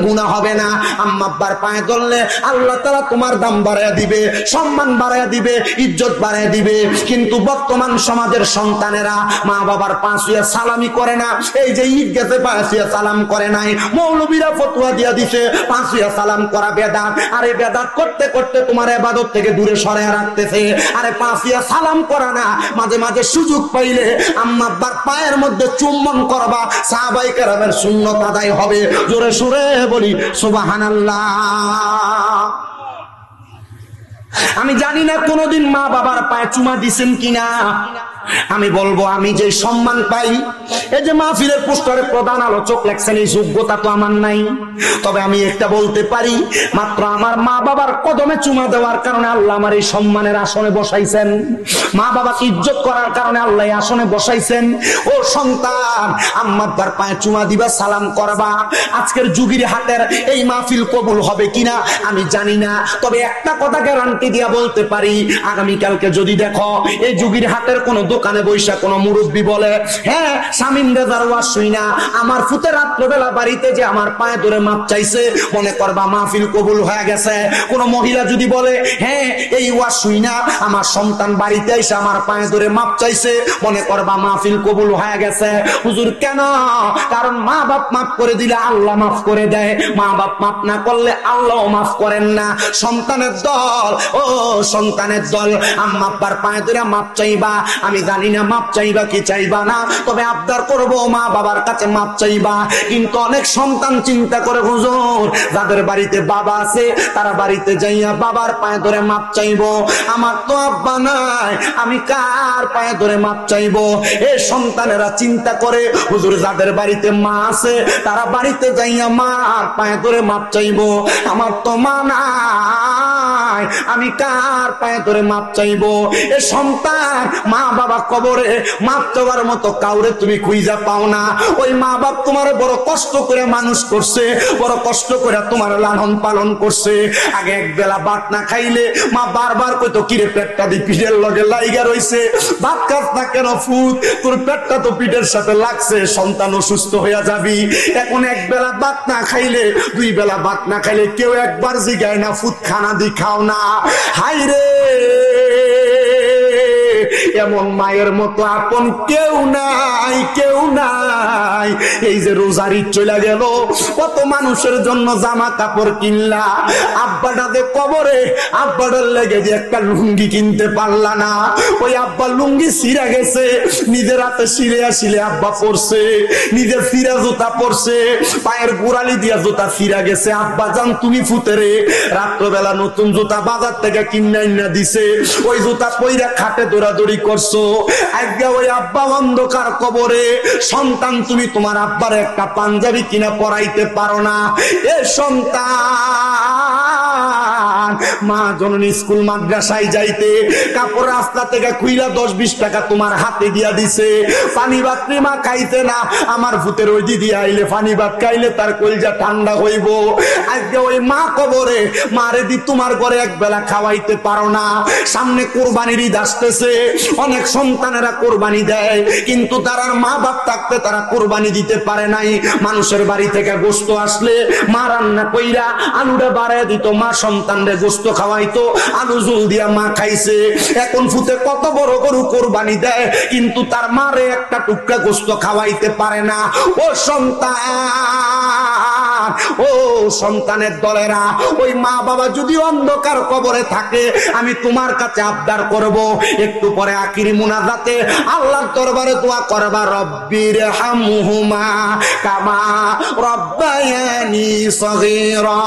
A: গুনাহ হবে না। আম্মা আব্বার পায়ে ধরলে আল্লাহ তাআলা তোমার দাম বাড়ায়া দিবে, সম্মান বাড়ায়া দিবে, ইজ্জত বাড়ায়া দিবে। কিন্তু বর্তমান সমাজের সন্তানেরা মা বাবার পা ছুঁয়ে সালামি করে না। এই যে ঈদ গেছে পা ছুঁয়ে সালাম করে নাই, মৌলবীরা ফতোয়া দিয়া দিছে পা ছুঁয়ে সালাম করা বেদাত। আরে বেদাত করতে করতে তোমার ইবাদত থেকে দূরে সরায় রাখতেছে। আরে পা ছুঁয়ে সালাম করা না, মাঝে মাঝে সুযোগ পাইলে আম্মা আব্বার পায়ের মধ্যে চুম্বন করবা, সাহাবায়ে কেরামের সুন্নাত আদায় হবে। জোরে সুরে বলি সুবহানাল্লাহ। আমি জানি না কোনদিন মা বাবার পায়ে চুমা দিছেন কিনা। আমি বলবো আমি যে সম্মান পাই, এই যে মাহফিলের পোস্টারে প্রধান আলোচক লেখছেন, এই যোগ্যতা তো আমার নাই। তবে আমি একটা বলতে পারি, মাত্র আমার মা বাবার কদমে চুমা দেওয়ার কারণে আল্লাহ আমার এই সম্মানের আসনে বসাইছেন। মা বাবাকে ইজ্জত করার কারণে আল্লাহ এই আসনে বসাইছেন। ও সন্তান, আম্মা আব্বার পায়ে চুমা দিবা, সালাম করবা। আজকের যুগের হাতের এই মাহফিল কবুল হবে কিনা আমি জানি না, তবে একটা কথা গ্যারান্টি দিয়া বলতে পারি, আগামীকালকে যদি দেখো এই যুগের হাতের কোন দোকানে বৈশা কোন মুরব্বী বলে, হ্যাঁ শামীম রেজার ওয়াজ শুই না, আমার ফুতে রাত্রবেলা বাড়িতে যে আমার পায়ে ধরে মাপ চাইছে, মনে করবা মাহফিল কবুল হয়ে গেছে। কোন মহিলা যদি বলে, হ্যাঁ এই ওয়াজ শুই না, আমার সন্তান বাড়িতে এসে আমার পায়ে ধরে মাপ চাইছে, মনে করবা মাহফিল কবুল হয়ে গেছে। হুজুর কেন? কারণ মা বাপ মাফ করে দিলে আল্লাহ মাফ করে দেয়, মা বাপ মাফ না করলে আল্লাহ মাফ করেন না। সন্তানের দল, ও সন্তানের দল, আম্মা আব্বার পায়ে ধরে মাপ চাইবা। আমি জানি না মাপ চাইবা কি চাইবা না, তবে আবদার করবো মা বাবার কাছে মাপ চাইবা। কিন্তু অনেক সন্তান চিন্তা করে, হুজুর যাদের বাড়িতে বাবা আছে তারা বাড়িতে যাইয়া বাবার পায়ে ধরে মাপ চাইবো, আমার তো আব্বা নাই, আমি কার পায়ে ধরে মাপ চাইবো? এই সন্তানেরা চিন্তা করে, হুজুর যাদের বাড়িতে মা আছে তারা বাড়িতে যাইয়া মার পায়ে ধরে মাপ চাইবো, আমার তো মা নাই, আমি কার পায়ে ধরে মাপ চাইবো? এ সন্তান, মা বাবা কবরে মাপ চাওয়ার মতো কাউরে তুমি খুঁজা পাও না। ওই মা বাপ তোমার বড় কষ্ট করে মানুষ করছে, বড় কষ্ট করে তোমার লালন পালন করছে। আগে এক বেলা ভাত না খাইলে মা বারবার কইতো, কিরে পেটটা দি পিঠের লগে লাইগা রইছে, ভাত খাস না কেন ফুট, তোর পেটটা তো পিঠের সাথে লাগছে, সন্তান অসুস্থ হইয়া যাবি। এখন এক বেলা ভাত না খাইলে, 2 বেলা ভাত না খাইলে কেউ একবার জিগায় না ফুট খানা দি খাও না। হাই রে, এমন মায়ের মতো আপন কেউ নাই, কেউ নাই। এই যে রোজার ঈদ চলে গেল, কত মানুষের জন্য জামা কাপড় কিনলা, আব্বাটাতে কবরে আব্বাটার লেগে যে একটা লুঙ্গি কিনতে পারলা না। ওই আব্বা লুঙ্গি ছিঁড়া গেছে, নিজের হাতে ছিঁড়ে আব্বা পরছে, নিজের ফিরা জুতা পরছে, পায়ের গোড়ালি দিয়া জুতা ফিরা গেছে। আব্বা জান তুমি ফুতেরে রাত্রবেলা নতুন জুতা বাজার থেকে কিনা দিছে, ওই জুতা পইরা খাটে দৌড়াদৌড়ি করছো। আজকে ওই আব্বা অন্ধকার কবরে, সন্তান তুমি তোমার আব্বার একটা পাঞ্জাবি কিনা পরাইতে পারো না। এ সন্তান, মা জননী স্কুল মাদ্রাসায় যাইতে কাপড় রাস্তা থেকে খুইলা 10-20 টাকা তোমার হাতে দিয়া দিছে, পানি ভাত মা খাইতে না, আমার ভূতের ওই দিদি আইলে পানি ভাত খাইলে তার কলজা ঠান্ডা হইব। আজকে ওই মা কবরে, মারে দি তোমার ঘরে এক বেলা খাওয়াইতে পারো না। সামনে কোরবানির ঈদ আসতেছে, অনেক সন্তানেরা কোরবানি দেয়, কিন্তু তার মা বাপ থাকতে তারা কোরবানি দিতে পারে নাই। মানুষের বাড়ি থেকে গোশত আসলে মা রান্না কইরা আলুটা বাড়ায় দিত, মা সন্তানরে গোশত খাওয়াইতো, আলু জুল দিয়া মা খাইছে। এখন ফুতে কত বড় গরু কোরবানি দেয়, কিন্তু তার মারে একটা টুকরা গোশত খাওয়াইতে পারে না। ও সন্তান, সন্তান, ও সন্তানের দলেরা, ওই মা বাবা যদি অন্ধকার কবরে থাকে, আমি তোমার কাছে আবদার করব, একটু পরে আখিরি মুনাজাতে আল্লাহর দরবারে দোয়া করবা, রব্বির হামহুমা কামা রব্বায়ানি সগীরা।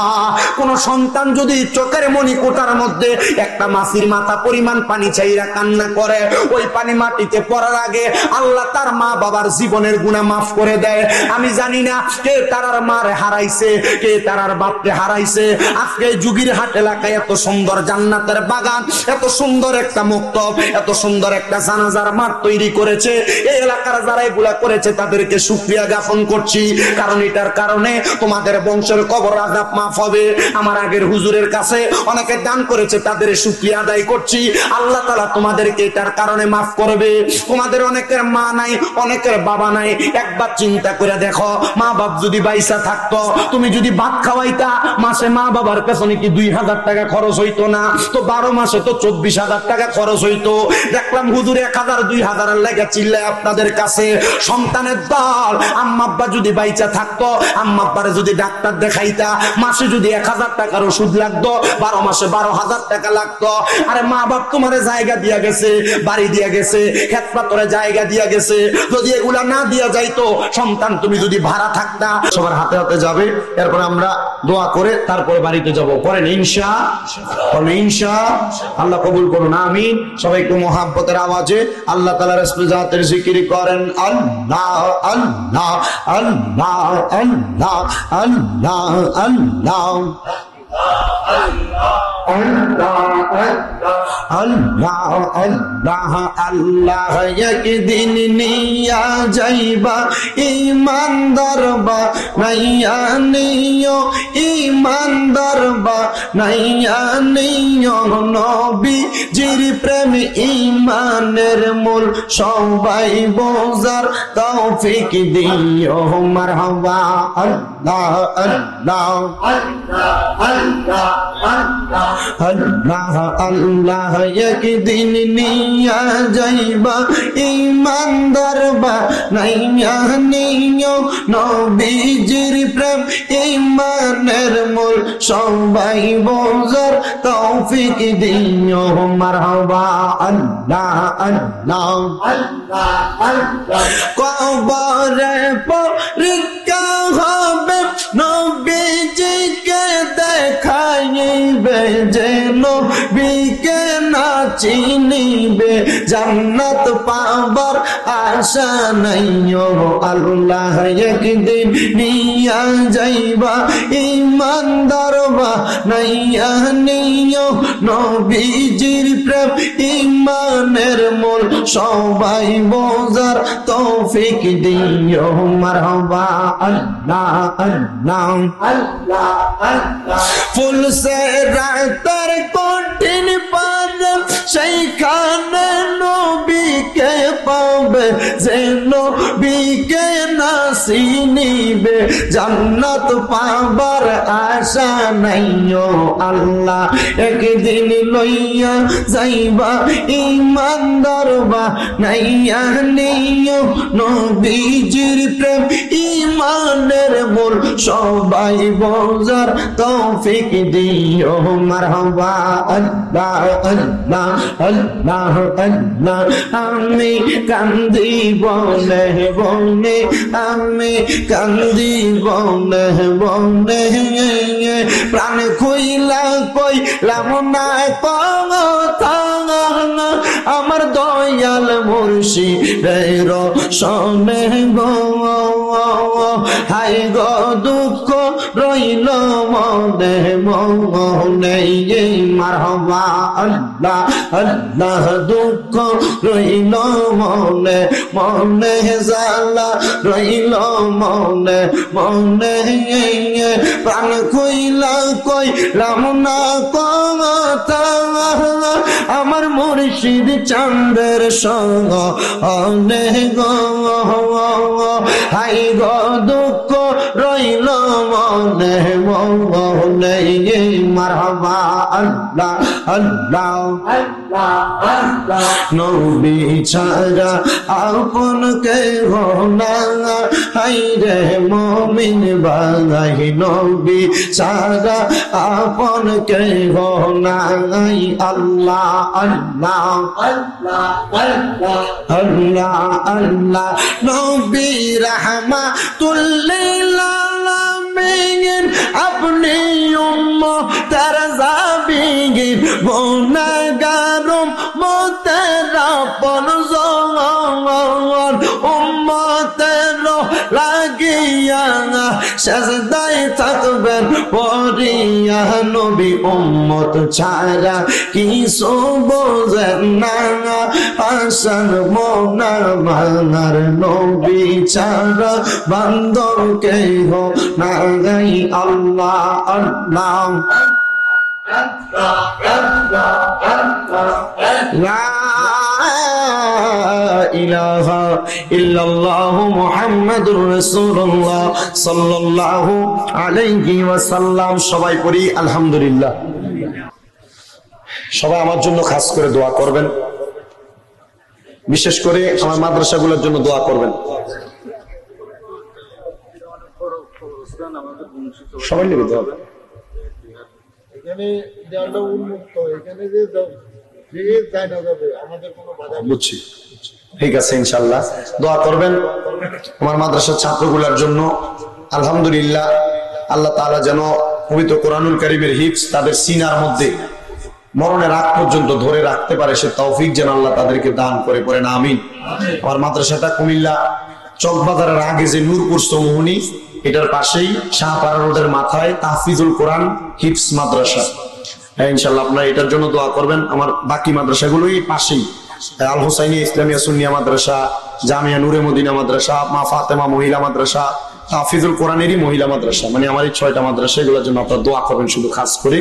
A: কোন সন্তান যদি চোখের মণিকোটার মধ্যে একটা মাছির মাথা পরিমাণ পানি চাইরা কান্না করে, ওই পানি মাটিতে পড়ার আগে আল্লাহ তার মা বাবার জীবনের গুনাহ মাফ করে দেয়। আমি জানি না কে তারার মারে হারাইছে, কে তারার বাপকে হারাইছে। আজকে জুগিরহাট এলাকায় এত সুন্দর জান্নাতের বাগান, এত সুন্দর একটা মক্তব, এত সুন্দর একটা জানাজার মাঠ তৈরি করেছে। এই এলাকার যারা এগুলা করেছে তাদেরকে শুকরিয়া জ্ঞাপন করছি, কারণ এটার কারণে তোমাদের বংশের কবর আযাব মাফ হবে। আমার আগের হুজুরের কাছে অনেকে দান করেছে, তাদের শুকরিয়া আদায় করছি। আল্লাহ তাআলা তোমাদেরকে এটার কারণে মাফ করবে। তোমাদের অনেকের মা নাই, অনেকের বাবা নাই, একবার চিন্তা করে দেখো, মা বাপ যদি বাইসা থাকতো, তুমি যদি ভাত খাওয়াইতা, মাসে মা বাবার পেছনে কি 2000 টাকা খরচ হইতো না? তো 12 মাসে তো 24,000 টাকা খরচ হইতো। দেখলাম হুজুর 1000 2000 লাগা চিল্লায় আপনাদের কাছে। সন্তানের দল, আম্মা আব্বা যদি বাইচা থাকতো, আম্মা আব্বারে যদি ডাক্তার দেখাইতা, মাসে যদি 1000 টাকার ওষুধ লাগতো, 12 মাসে 12,000 টাকা লাগতো। আরে মা বাপ তোমারে জায়গা দিয়া গেছে, বাড়ি দিয়া গেছে, ক্ষেত পাথরে জায়গা দিয়া গেছে, যদি এগুলা না দিয়া যাইতো, সন্তান তুমি যদি ভাড়া থাকতা। সবার হাতে হাতে যাবে, এরপর আমরা দোয়া করে তারপরে বাড়িতে যাব। পরেন ইনশা আল্লাহ কবুল করুন, আমিন। সবাই একটু মোহাব্বতের আওয়াজে আল্লাহ তাআলার ইসম জাতের জিকির করেন। আল্লাহ আল্লাহ আল্লাহ আল্লাহ আল্লাহ আল্লাহ আল্লাহ আল্লাহ আল্লাহ। একদিন নিয়া যাইবা ইমানদার বা নাইয়া নিও, ইমানদার বা নাইয়া নিও, নবীজির প্রেম ইমানের মূল, সবাই বোঝার তৌফিক দিও। মারহাবা আল্লাহ আল্লাহ আল্লাহ আল্লাহ। একদিন নিয়া যাইবা ইমানদার বা নাইয়া নিও, নবীজির প্রেম ইমানের মূল, সবাই বোঝার তৌফিক দিও। মারহাবা আল্লাহ আল্লাহ আল্লাহ। কবরে পরীক্ষা হবে, নবীজিকে দেখাইবে, যে নবীকে না চিনিবে, জান্নাত পাবার আশা নাই। আল্লাহ একদিন নিয়া যাইবা ইমানদার বা নাইয়া নিও, নবীজির প্রেম ইমানের মূল, সবাই বোঝার তৌফিক দিও। মারহাবা আল্লাহ আল্লাহ আল্লাহ আল্লাহ। ফুল সে রাতের কঠিন পারে, সেইখানে নবীকে পাবে, যে নবীকে না চিনিবে, জান্নাত পাবার আশা নাই। আল্লাহ একদিন লইয়া যাইবা ইমানদার বা নাইয়া নিও, নবীজির প্রেম ইমানের মূল, সবাই বোঝার তৌফিক দিও। মারহাবা আল্লাহ আল্লাহ আল্লাহ আল্লাহ। আমি কান্দি বলে বলে, আমি কান্দি বলে বলে, প্রাণ খুইলা কইলাম না কথা, আমার দয়াল মুর্শিদের শোনে গো। হাই গো দুঃখ রইল মনে মনে। মারহাবা আল্লাহ আল্লাহ। দুঃখ রইল মনে মনে, জ্বালা রইল মনে মনে, প্রাণ খুইলা কইলাম না কথা, আমার মুর্শিদ চাঁদের সঙ্গ অনেক গো। হাই গো দুঃখ রইল মনে মনে। মারহাবা আল্লাহ আল্লাহ নবী ছাড়া আপন কেহ না হায়রে মুমিন ভাই নবী ছাড়া আপন কেহ নাই আল্লাহ আল্লাহ আল্লাহ আল্লাহ নবী রাহমাতুল লিল আলামিন আপনি উম্মতের জাবিগির গুনাহগার উম্মতের আপন জন উম্মতের লাগিয়া সাজদায় থাকবেন পড়িয়া নবী উম্মত ছাড়া কিছু বোঝেন না হাসান মোনার মানার নবী ছাড়া বান্দর কেহ নাই আল্লাহ আল্লাহ লা ইলাহা ইল্লাল্লাহ মুহাম্মাদুর রাসূলুল্লাহ সাল্লাল্লাহু আলাইহি ওয়াসাল্লাম। সবাই পড়ি আলহামদুলিল্লাহ। সবাই আমার জন্য খাস করে দোয়া করবেন, বিশেষ করে আমার মাদ্রাসাগুলোর জন্য দোয়া করবেন। সবাই নিবে দোয়া। এখানে দেওয়ালটা উন্মুক্ত, এখানে যে বুঝছি, ঠিক আছে ইনশাআল্লাহ দোয়া করবেন আমার মাদ্রাসার ছাত্রগুলোর জন্য। আলহামদুলিল্লাহ আল্লাহ তাআলা যেন পবিত্র কোরআনুল কারীমের হিফজ তাদের সিনার মধ্যে মরণের আগ পর্যন্ত ধরে রাখতে পারে, সে তৌফিক যেন আল্লাহ তাদেরকে দান করে পড়েন আমিন। আমার মাদ্রাসাটা কুমিল্লা চকবাজারের আগে যে নূরপুর সমুহনী, এটার পাশেই শাহপাড়া রোডের মাথায় তাহফিজুল কোরআন হিফজ মাদ্রাসা। ইনশাআল্লাহ আপনারা এটার জন্য দোয়া করবেন। আমার বাকি মাদ্রাসাগুলোই পাশেই, আল হোসাইনী ইসলামিয়া সুন্নিয়া মাদ্রাসা, জামিয়া নূরে মদিনা মাদ্রাসা, মা ফাতেমা মহিলা মাদ্রাসা, তাহফিজুল কোরআনেরই মহিলা মাদ্রাসা, মানে আমার এই 6টা মাদ্রাসা, এগুলোর জন্য আপনারা দোয়া করবেন শুধু খাস করে।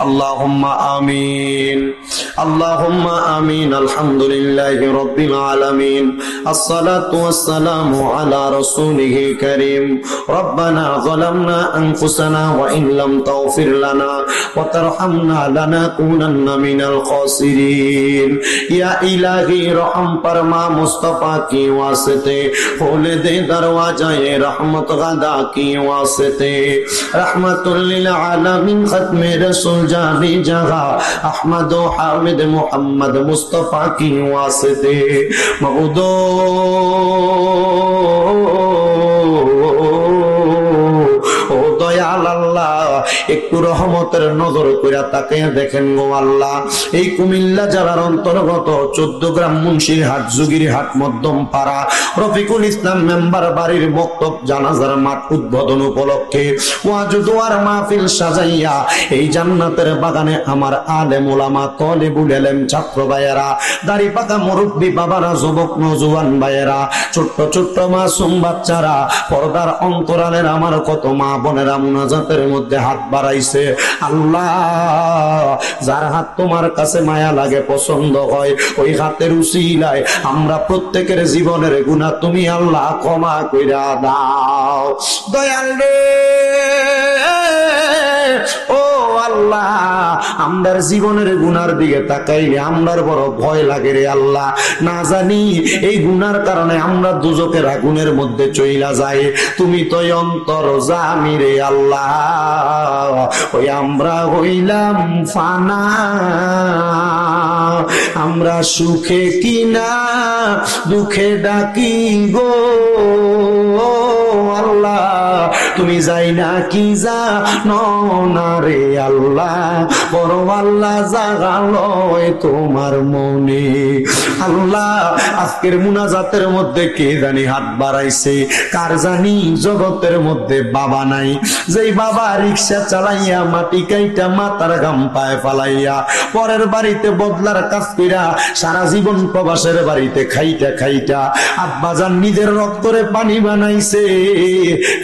A: আল্লাহুম্মা আমিন আল্লাহুম্মা আমিন। আলহামদুলিল্লাহি রাব্বিল আলামিন। আসসালাতু ওয়াসসালামু আলা রাসূলিহিল কারীম। রব্বানা যালামনা আনফুসানা ওয়া ইন লাম তাগফির লানা ওয়া তারহামনা লানাকুনান্না মিনাল খাসিরিন। ইয়া ইলাহি রহম ফরমা মুস্তাফা কি ওয়াসিতে खोले दे दरवाज़ाए रहमत गदा की वास्ते रहमतुल लिल आलमीन खत्मे रसूल जानी जगह अहमद हामिद मोहम्मद मुस्तफा की वास्ते मऊदो ও দয়াল আল্লাহ একটু রহমতের নজর কইরা তাকায়া দেখেন গো আল্লাহ, এই কুমিল্লা জেলার অন্তর্গত 14 গ্রাম মুন্সিরহাট, জুগিরহাট, মধ্যমপাড়া রফিকুল ইসলাম মেম্বার বাড়ির বক্তব্য জানাজার মাঠ উদ্বোধন উপলক্ষে ওয়াজ দোয়ার মাহফিল সাজাইয়া এই জান্নাতের বাগানে আমার আলেম ওলামা তলেবুল ইলম ছাত্র ভাইয়েরা, দাড়ি পাকা মুরব্বী বাবারা, যুবক নওজোয়ান ভাইয়েরা, ছোট্ট ছোট্ট মাসুম বাচ্চারা, পর্দার অন্তরালের আমার কত মা বোনেরা মুনাজাতের মধ্যে হাত বাড়াইছে। আল্লাহ যার হাত তোমার কাছে মায়া লাগে, পছন্দ হয়, ওই হাতের উসিলায় আমরা প্রত্যেকের জীবনের গুনাহ তুমি আল্লাহ ক্ষমা কইরা দাও দয়াল রে। ও আল্লাহ আমরার জীবনের গুনার দিকে তাকাইলে আমরার বড় ভয় লাগে রে আল্লাহ, না জানি এই গুনার কারণে আমরা দুজকের আগুনের মধ্যে চইলা যাই, তুমি তো অন্তর জামি রে আল্লাহ। ওই আমরা হইলাম ফানা, আমরা সুখে কিনা দুঃখে ডাকি গো আল্লাহ, তুমি যাই না কি জানো না রে আল্লাহ, বড় আল্লাহ জাগালো তোমার মনে। আল্লাহ আজকের মুনাজাতের মধ্যে কে জানি হাত বাড়াইছে, কার জানি জগতের মধ্যে বাবা নাই, যেই বাবা রিক্সা চালাইয়া মাটি কাইটা মাথার ঘাম পায়ে ফালাইয়া পরের বাড়িতে বদলার কাজ কইরা সারা জীবন প্রবাসের বাড়িতে খাইটা খাইটা আব্বাজান নিজের রক্তরে পানি বানাইছে,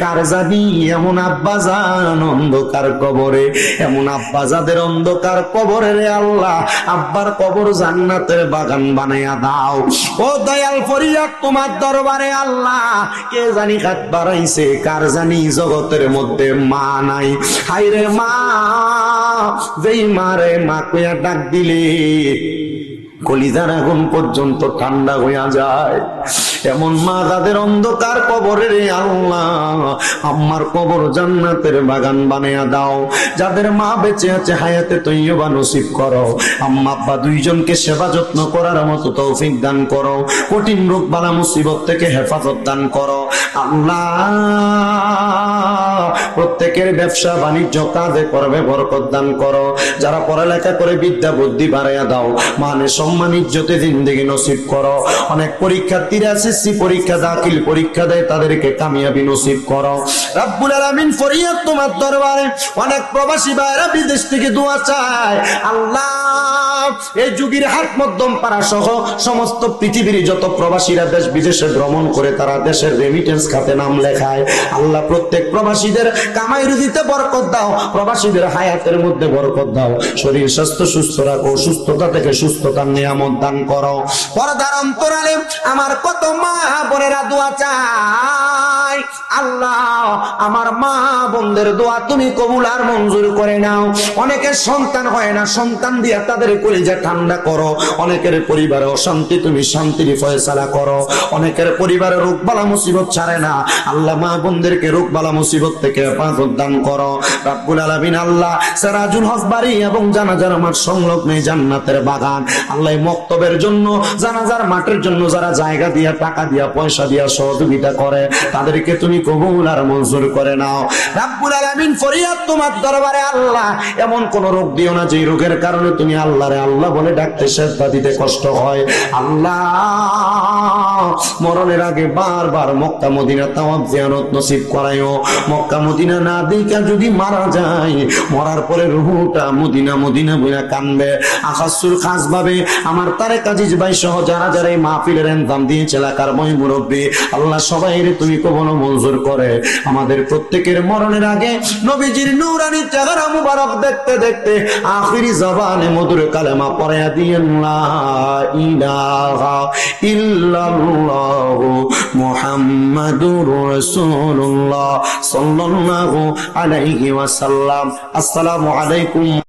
A: কার জানি এমন আব্বাজান অন্ধকার কবরে, এমন আব্বাজাদের অন্ধকার কবরে রে আল্লাহ, আব্বার কবর জান্নাতের বাগান বানাইয়া দাও। ও দয়াল ফরিয়াদ তোমার দরবারে আল্লাহ। কে জানি হাত বাড়াইছে, কার জানি জগতের মধ্যে মা নাই। হায়রে মা, যেই মারে মা কইয়া ডাক দিলে কলিজার আগুন পর্যন্ত ঠান্ডা হইয়া যায়, এমন মা যাদের অন্ধকার কবরে রে আল্লাহ, আম্মার কবর জান্নাতের বাগান বানাইয়া দাও। যাদের মা বেঁচে আছে হায়াতে তৈয়বা নসিব করো। আম্মা আব্বা দুইজনকে সেবা যত্ন করার মতো তৌফিক দান করো। কঠিন রোগ বালা মুসিবত থেকে হেফাজত দান করো আল্লাহ। প্রত্যেকের ব্যবসা বাণিজ্য কাজে করবে বরকত দান করো। যারা পড়ালেখা করে বিদ্যা বুদ্ধি বাড়াইয়া দাও। মানে সম্মান ইজ্জতে জিন্দেগি নসিব করো। অনেক পরীক্ষার্থীরা এসএসসি পরীক্ষা দাখিল পরীক্ষা দেয়, তাদেরকে কামিয়াবি নসিব করো রব্বুল আলামিন। ফরিয়াদ তোমার দরবারে। অনেক প্রবাসী ভাইরা বিদেশ থেকে দোয়া চায় আল্লাহ। এই যুগের হাট মধ্যম পাড়া সহ সমস্ত পৃথিবীর যত প্রবাসীরা দেশ বিদেশে ভ্রমণ করে তারা দেশের রেমিটেন্স খাতে নাম লেখায় আল্লাহ, প্রত্যেক প্রবাসীদের কামাই রুজিতে বরকত দাও, প্রবাসীদের হায়াতের মধ্যে বরকত দাও, শরীর স্বাস্থ্য সুস্থ রাখো, সুস্থতা থেকে সুস্থতার নিয়ামত দান করো। পর্দার অন্তরালে আমার কত মা বোনেরা দোয়া চায় আল্লাহ, আমার মা বোনদের দোয়া তুমি কবুল আর মঞ্জুর করে নাও। অনেকের সন্তান হয় না, সন্তান দিয়া তাদের কলিজা ঠান্ডা করো। অনেকের পরিবারে অশান্তি, তুমি শান্তির ফয়সালা করো। অনেকের পরিবারে রোগ বালা মুসিবত ছাড়ে না আল্লাহ, মা বোনদেরকে রোগ বালা মুসিবত থেকে হেফাজত দান করো রব্বুল আলামিন। আল্লাহ সিরাজুল হক বাড়ি এবং জানাজার মাঠ সংলগ্ন জান্নাতের বাগান আল্লাহ, মক্তবের জন্য জানাজার মাঠের জন্য যারা জায়গা দিয়া টাকা দিয়া পয়সা দিয়া সহযোগিতা করে তাদেরকে তুমি কবুল আর মঞ্জুর করে নাও রব্বুল আলামিন। ফরিয়াদ তোমার দরবারে আল্লাহ, এমন কোন রোগ দিও না যে রোগের কারণে তুমি আল্লাহরে আল্লাহ বলে ডাকতে সেজদা দিতে কষ্ট হয় আল্লাহ। মরণের আগে বারবার মক্কা মদিনা তাওয়াফ জিয়ারত নসিব করায়ও। মক্কা মদিনা না দেখা যদি মারা যায়, মরার পরে রূহটা মদিনা মদিনা বইলা কানবে। আখাসুল খাস ভাবে আমার তারেক আজিজ ভাই সহ যারা যারা এই মাহফিলের ইনতাম দিয়েছে এলাকার মই মুরব্বী আল্লাহ, সবাইরে তুমি কবুল মঞ্জুর করে আমাদের প্রত্যেকের মরণের আগে নবীজির নূরানি চেহারা মুবারক দেখতে দেখতে আখিরি জবানে মধুর কালেমা পড়ায়া দিয়েন লা ইলাহা ইল্লাল্লাহু মুহাম্মাদুর রাসূলুল্লাহ সাল্লাল্লাহু আলাইহি ওয়াসাল্লাম। আসসালামু আলাইকুম।